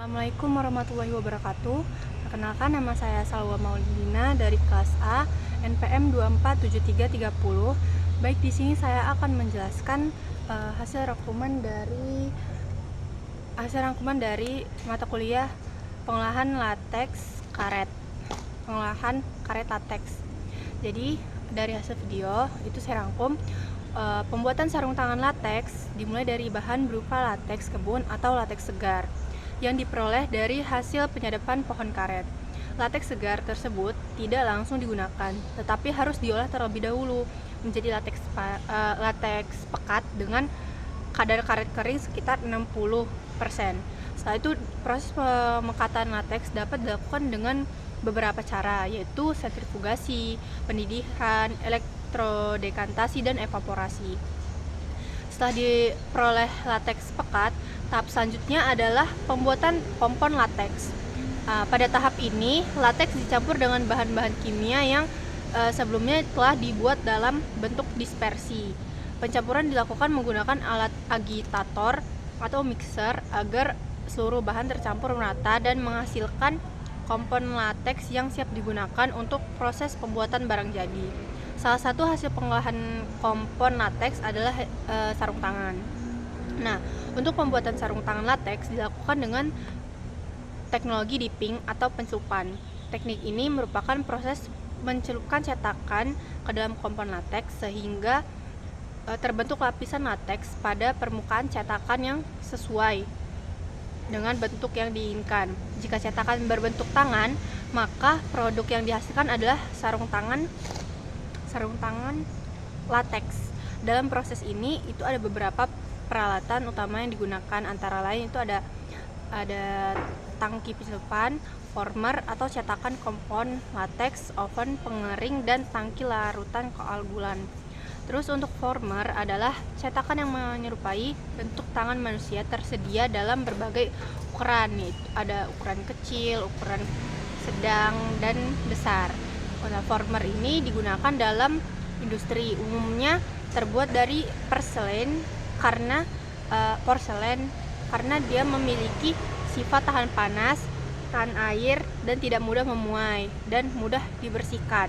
Assalamualaikum warahmatullahi wabarakatuh. Perkenalkan, nama saya Salwa Maulidina dari kelas A, NPM 247330. Baik, di sini saya akan menjelaskan hasil rangkuman dari mata kuliah pengolahan karet lateks. Jadi, dari hasil video itu saya rangkum pembuatan sarung tangan lateks dimulai dari bahan berupa lateks kebun atau lateks segar yang diperoleh dari hasil penyadapan pohon karet. Lateks segar tersebut tidak langsung digunakan, tetapi harus diolah terlebih dahulu menjadi lateks pekat dengan kadar karet kering sekitar 60%. Setelah itu, proses pemekatan lateks dapat dilakukan dengan beberapa cara, yaitu sentrifugasi, pendedihan, elektrodekantasi, dan evaporasi. Setelah diperoleh lateks pekat, tahap selanjutnya adalah pembuatan kompon lateks. Pada tahap ini, lateks dicampur dengan bahan-bahan kimia yang sebelumnya telah dibuat dalam bentuk dispersi. Pencampuran dilakukan menggunakan alat agitator atau mixer agar seluruh bahan tercampur merata dan menghasilkan kompon lateks yang siap digunakan untuk proses pembuatan barang jadi. Salah satu hasil pengolahan kompon lateks adalah sarung tangan. Nah, untuk pembuatan sarung tangan lateks dilakukan dengan teknologi dipping atau pencelupan. Teknik ini merupakan proses mencelupkan cetakan ke dalam kompon lateks sehingga terbentuk lapisan lateks pada permukaan cetakan yang sesuai dengan bentuk yang diinginkan. Jika cetakan berbentuk tangan, maka produk yang dihasilkan adalah sarung tangan lateks. Dalam proses ini itu ada beberapa peralatan utama yang digunakan, antara lain itu ada tangki pencelupan, former atau cetakan kompon lateks, oven pengering, dan tangki larutan koagulan. Terus untuk former adalah cetakan yang menyerupai bentuk tangan manusia tersedia dalam berbagai ukuran, yaitu ada ukuran kecil, ukuran sedang, dan besar. Nah, former ini digunakan dalam industri, umumnya terbuat dari porselen karena dia memiliki sifat tahan panas, tahan air, dan tidak mudah memuai dan mudah dibersihkan.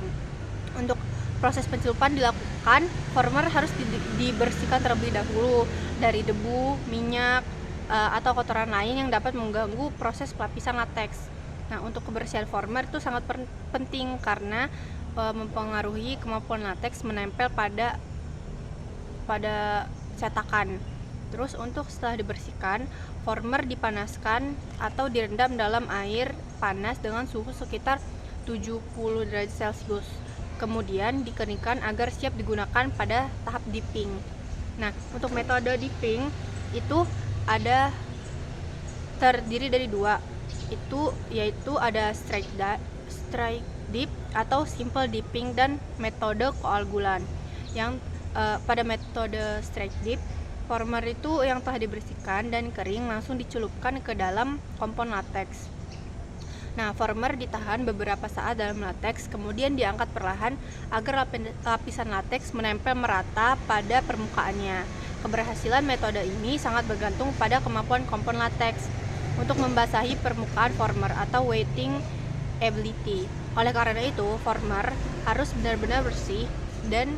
Untuk proses pencelupan dilakukan, former harus dibersihkan terlebih dahulu dari debu, minyak, atau kotoran lain yang dapat mengganggu proses pelapisan lateks. Nah, untuk kebersihan former itu sangat penting karena mempengaruhi kemampuan lateks menempel pada cetakan. Terus untuk setelah dibersihkan, former dipanaskan atau direndam dalam air panas dengan suhu sekitar 70 derajat Celcius. Kemudian dikeringkan agar siap digunakan pada tahap dipping. Nah, untuk metode dipping itu terdiri dari dua, yaitu ada straight dip atau simple dipping dan metode koagulan. Yang pada metode straight dip, former itu yang telah dibersihkan dan kering langsung dicelupkan ke dalam kompon lateks. Nah, former ditahan beberapa saat dalam lateks, kemudian diangkat perlahan agar lapisan lateks menempel merata pada permukaannya. Keberhasilan metode ini sangat bergantung pada kemampuan kompon lateks untuk membasahi permukaan former atau wetting ability. Oleh karena itu, former harus benar-benar bersih dan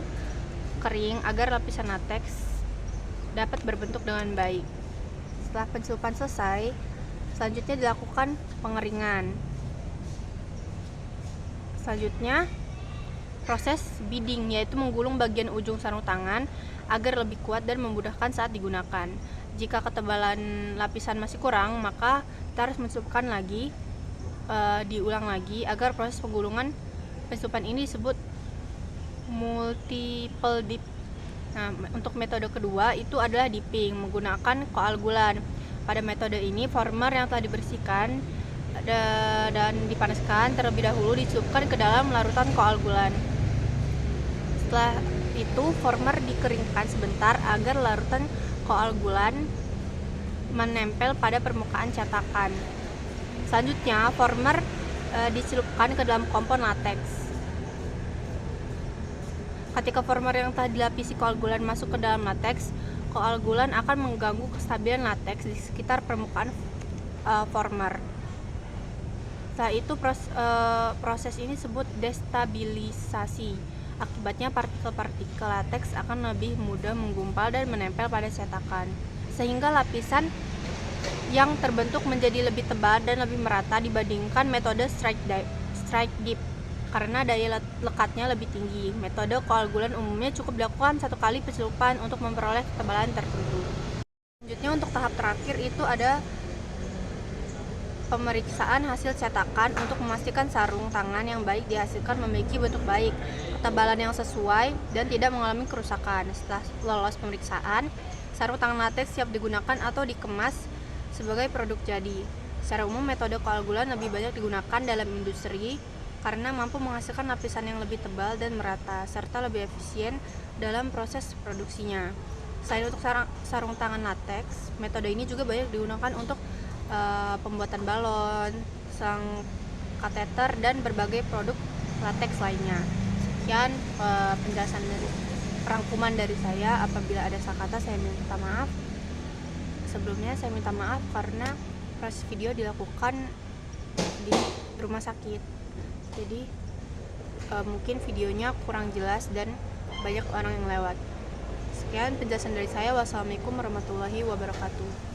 kering agar lapisan lateks dapat berbentuk dengan baik. Setelah pencelupan selesai, selanjutnya dilakukan pengeringan. Selanjutnya, proses beading, yaitu menggulung bagian ujung sarung tangan agar lebih kuat dan memudahkan saat digunakan. Jika ketebalan lapisan masih kurang, maka kita harus mencelupkan lagi, diulang lagi agar proses penggulungan pencelupan ini disebut multiple dip. Nah, untuk metode kedua itu adalah dipping menggunakan koagulan. Pada metode ini, former yang telah dibersihkan dan dipanaskan terlebih dahulu dicelupkan ke dalam larutan koagulan. Setelah itu, former dikeringkan sebentar agar larutan koagulan menempel pada permukaan cetakan. Selanjutnya, former dicelupkan ke dalam kompon lateks. Ketika former yang telah dilapisi koagulan masuk ke dalam lateks, koagulan akan mengganggu kestabilan lateks di sekitar permukaan former. Setelah itu proses ini disebut destabilisasi. Akibatnya partikel-partikel lateks akan lebih mudah menggumpal dan menempel pada cetakan, sehingga lapisan yang terbentuk menjadi lebih tebal dan lebih merata dibandingkan metode strike dip karena daya lekatnya lebih tinggi. Metode koagulan umumnya cukup dilakukan 1 kali pencelupan untuk memperoleh ketebalan tertentu. Selanjutnya untuk tahap terakhir itu ada pemeriksaan hasil cetakan untuk memastikan sarung tangan yang baik dihasilkan memiliki bentuk baik, ketebalan yang sesuai, dan tidak mengalami kerusakan. Setelah lolos pemeriksaan, sarung tangan lateks siap digunakan atau dikemas sebagai produk jadi. Secara umum, metode koagulan lebih banyak digunakan dalam industri karena mampu menghasilkan lapisan yang lebih tebal dan merata, serta lebih efisien dalam proses produksinya. Selain untuk sarung tangan lateks, metode ini juga banyak digunakan untuk pembuatan balon, selang kateter, dan berbagai produk lateks lainnya. Sekian penjelasan dari rangkuman dari saya. Apabila ada salah kata, saya minta maaf. Sebelumnya saya minta maaf karena proses video dilakukan di rumah sakit, jadi mungkin videonya kurang jelas dan banyak orang yang lewat. Sekian penjelasan dari saya. Wassalamualaikum warahmatullahi wabarakatuh.